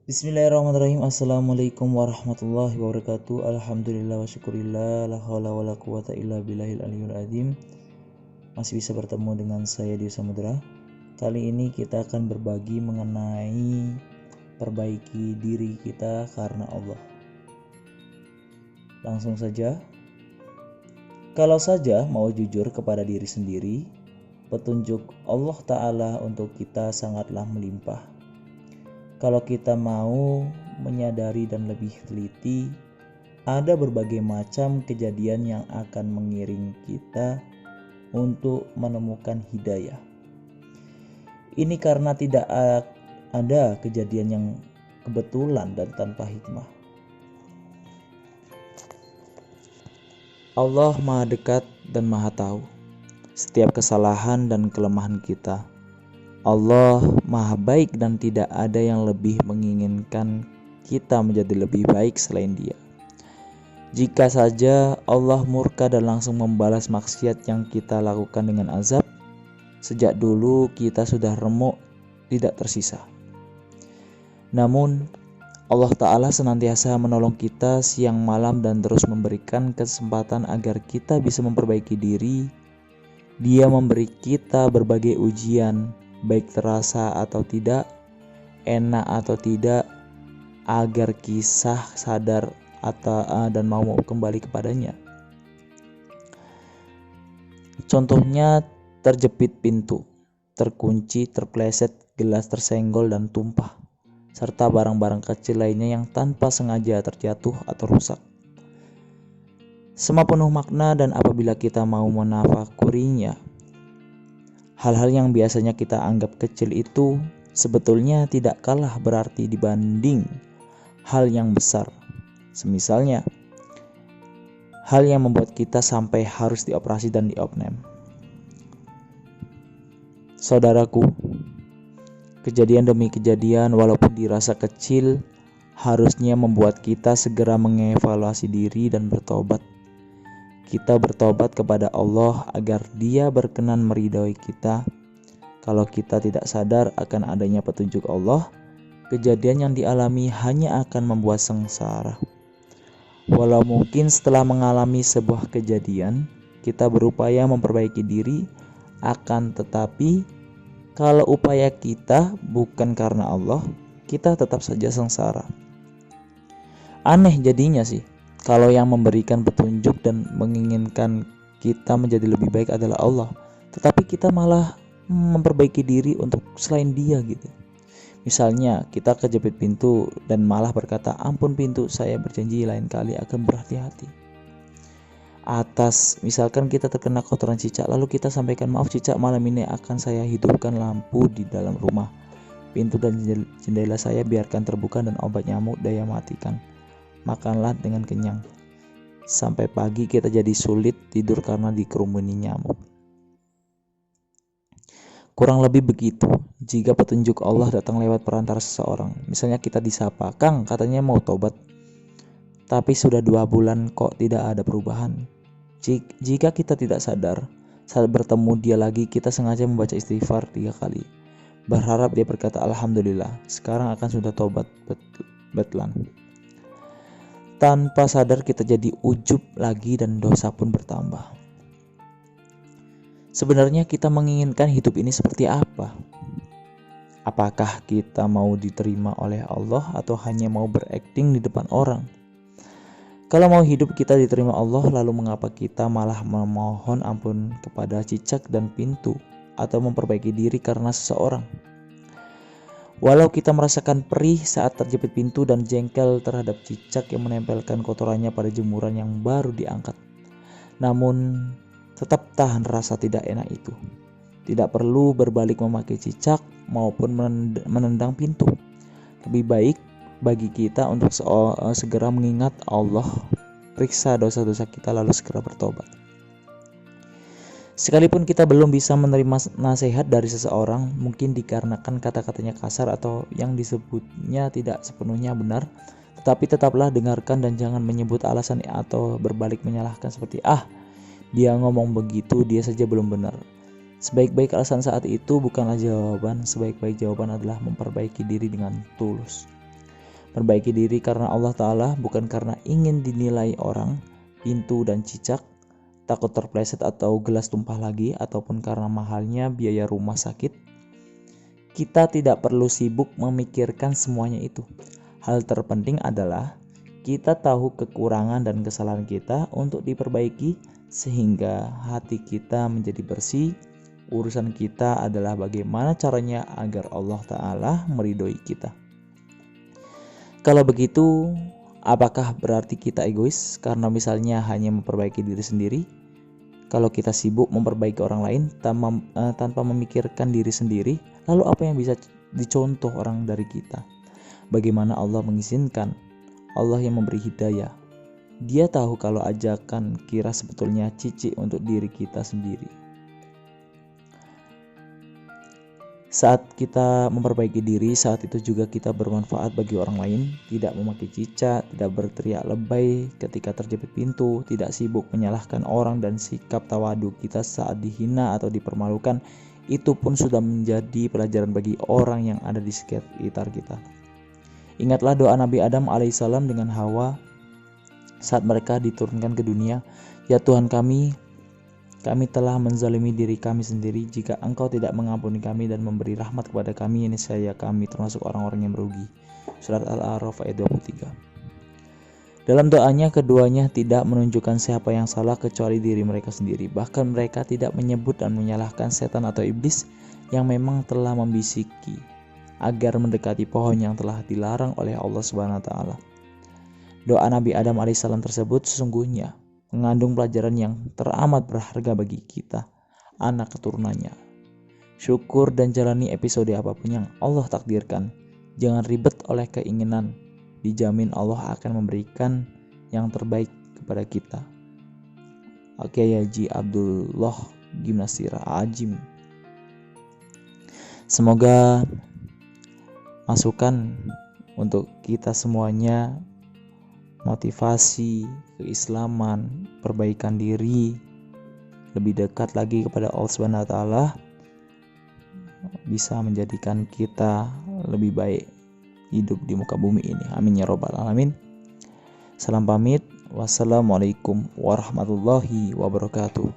Bismillahirrahmanirrahim. Assalamualaikum warahmatullahi wabarakatuh. Alhamdulillah wa syukurillah. La hawla wa la quwata illa billahil aliyul azim. Masih bisa bertemu dengan saya di Samudra. Kali ini kita akan berbagi mengenai perbaiki diri kita karena Allah. Langsung saja. Kalau saja mau jujur kepada diri sendiri, petunjuk Allah Ta'ala untuk kita sangatlah melimpah. Kalau kita mau menyadari dan lebih teliti, ada berbagai macam kejadian yang akan mengiring kita untuk menemukan hidayah. Ini karena tidak ada kejadian yang kebetulan dan tanpa hikmah. Allah Maha Dekat dan Maha Tahu setiap kesalahan dan kelemahan kita. Allah Maha Baik dan tidak ada yang lebih menginginkan kita menjadi lebih baik selain Dia. Jika saja Allah murka dan langsung membalas maksiat yang kita lakukan dengan azab, sejak dulu kita sudah remuk, tidak tersisa. Namun Allah Ta'ala senantiasa menolong kita siang malam dan terus memberikan kesempatan agar kita bisa memperbaiki diri. Dia memberi kita berbagai ujian, baik terasa atau tidak, enak atau tidak, agar kisah sadar dan mau kembali kepadanya. Contohnya terjepit pintu, terkunci, terpleset, gelas tersenggol dan tumpah, serta barang-barang kecil lainnya yang tanpa sengaja terjatuh atau rusak. Semua penuh makna dan apabila kita mau menafakurinya, hal-hal yang biasanya kita anggap kecil itu sebetulnya tidak kalah berarti dibanding hal yang besar. Semisalnya, hal yang membuat kita sampai harus dioperasi dan diopname. Saudaraku, kejadian demi kejadian walaupun dirasa kecil harusnya membuat kita segera mengevaluasi diri dan bertobat. Kita bertobat kepada Allah agar Dia berkenan meridhoi kita. Kalau kita tidak sadar akan adanya petunjuk Allah, kejadian yang dialami hanya akan membuat sengsara. Walau mungkin setelah mengalami sebuah kejadian, kita berupaya memperbaiki diri, akan tetapi kalau upaya kita bukan karena Allah, kita tetap saja sengsara. Aneh jadinya sih, kalau yang memberikan petunjuk dan menginginkan kita menjadi lebih baik adalah Allah, tetapi kita malah memperbaiki diri untuk selain Dia gitu. Misalnya kita kejepit pintu dan malah berkata, "Ampun pintu, saya berjanji lain kali akan berhati-hati." Misalkan kita terkena kotoran cicak, lalu kita sampaikan, "Maaf cicak, malam ini akan saya hidupkan lampu di dalam rumah. Pintu dan jendela saya biarkan terbuka dan obat nyamuk daya matikan. Makanlah dengan kenyang." Sampai pagi kita jadi sulit tidur karena dikerumuni nyamuk. Kurang lebih begitu jika petunjuk Allah datang lewat perantara seseorang. Misalnya kita disapa, "Kang, katanya mau tobat, tapi sudah 2 bulan kok tidak ada perubahan." Jika kita tidak sadar, saat bertemu dia lagi kita sengaja membaca istighfar 3 kali, berharap dia berkata, "Alhamdulillah, sekarang akan sudah tobat betlan." Tanpa sadar kita jadi ujub lagi dan dosa pun bertambah. Sebenarnya kita menginginkan hidup ini seperti apa? Apakah kita mau diterima oleh Allah atau hanya mau berakting di depan orang? Kalau mau hidup kita diterima Allah, lalu mengapa kita malah memohon ampun kepada cicak dan pintu atau memperbaiki diri karena seseorang? Walau kita merasakan perih saat terjepit pintu dan jengkel terhadap cicak yang menempelkan kotorannya pada jemuran yang baru diangkat, namun tetap tahan rasa tidak enak itu. Tidak perlu berbalik memakai cicak maupun menendang pintu. Lebih baik bagi kita untuk segera mengingat Allah, periksa dosa-dosa kita lalu segera bertobat. Sekalipun kita belum bisa menerima nasihat dari seseorang, mungkin dikarenakan kata-katanya kasar atau yang disebutnya tidak sepenuhnya benar, tetapi tetaplah dengarkan dan jangan menyebut alasan atau berbalik menyalahkan seperti, dia ngomong begitu, dia saja belum benar. Sebaik-baik alasan saat itu bukanlah jawaban, sebaik-baik jawaban adalah memperbaiki diri dengan tulus. Perbaiki diri karena Allah Ta'ala, bukan karena ingin dinilai orang, pintu dan cicak, takut terpleset atau gelas tumpah lagi, ataupun karena mahalnya biaya rumah sakit. Kita tidak perlu sibuk memikirkan semuanya itu. Hal terpenting adalah kita tahu kekurangan dan kesalahan kita untuk diperbaiki sehingga hati kita menjadi bersih. Urusan kita adalah bagaimana caranya agar Allah Ta'ala meridhoi kita. Kalau begitu, apakah berarti kita egois karena misalnya hanya memperbaiki diri sendiri? Kalau kita sibuk memperbaiki orang lain tanpa memikirkan diri sendiri, lalu apa yang bisa dicontoh orang dari kita? Bagaimana Allah mengizinkan? Allah yang memberi hidayah. Dia tahu kalau ajakan kira sebetulnya cici untuk diri kita sendiri. Saat kita memperbaiki diri, saat itu juga kita bermanfaat bagi orang lain. Tidak memakai cicak, tidak berteriak lebay ketika terjepit pintu, tidak sibuk menyalahkan orang, dan sikap tawadu kita saat dihina atau dipermalukan, itu pun sudah menjadi pelajaran bagi orang yang ada di sekitar kita. Ingatlah doa Nabi Adam alaihissalam dengan Hawa saat mereka diturunkan ke dunia. Ya Tuhan kami telah menzalimi diri kami sendiri. Jika Engkau tidak mengampuni kami dan memberi rahmat kepada kami, niscaya kami termasuk orang-orang yang merugi. Surat Al-A'raf ayat 23. Dalam doanya, keduanya tidak menunjukkan siapa yang salah kecuali diri mereka sendiri. Bahkan mereka tidak menyebut dan menyalahkan setan atau iblis yang memang telah membisiki agar mendekati pohon yang telah dilarang oleh Allah Subhanahu wa taala. Doa Nabi Adam alaihissalam tersebut sesungguhnya mengandung pelajaran yang teramat berharga bagi kita, anak keturunannya. Syukur dan jalani episode apapun yang Allah takdirkan. Jangan ribet oleh keinginan. Dijamin Allah akan memberikan yang terbaik kepada kita. Oke, Haji Abdullah Gimnasira Ajim. Semoga masukan untuk kita semuanya, motivasi, keislaman, perbaikan diri, lebih dekat lagi kepada Allah Subhanahu wa taala, bisa menjadikan kita lebih baik hidup di muka bumi ini. Amin ya robbal alamin. Salam pamit. Wassalamualaikum warahmatullahi wabarakatuh.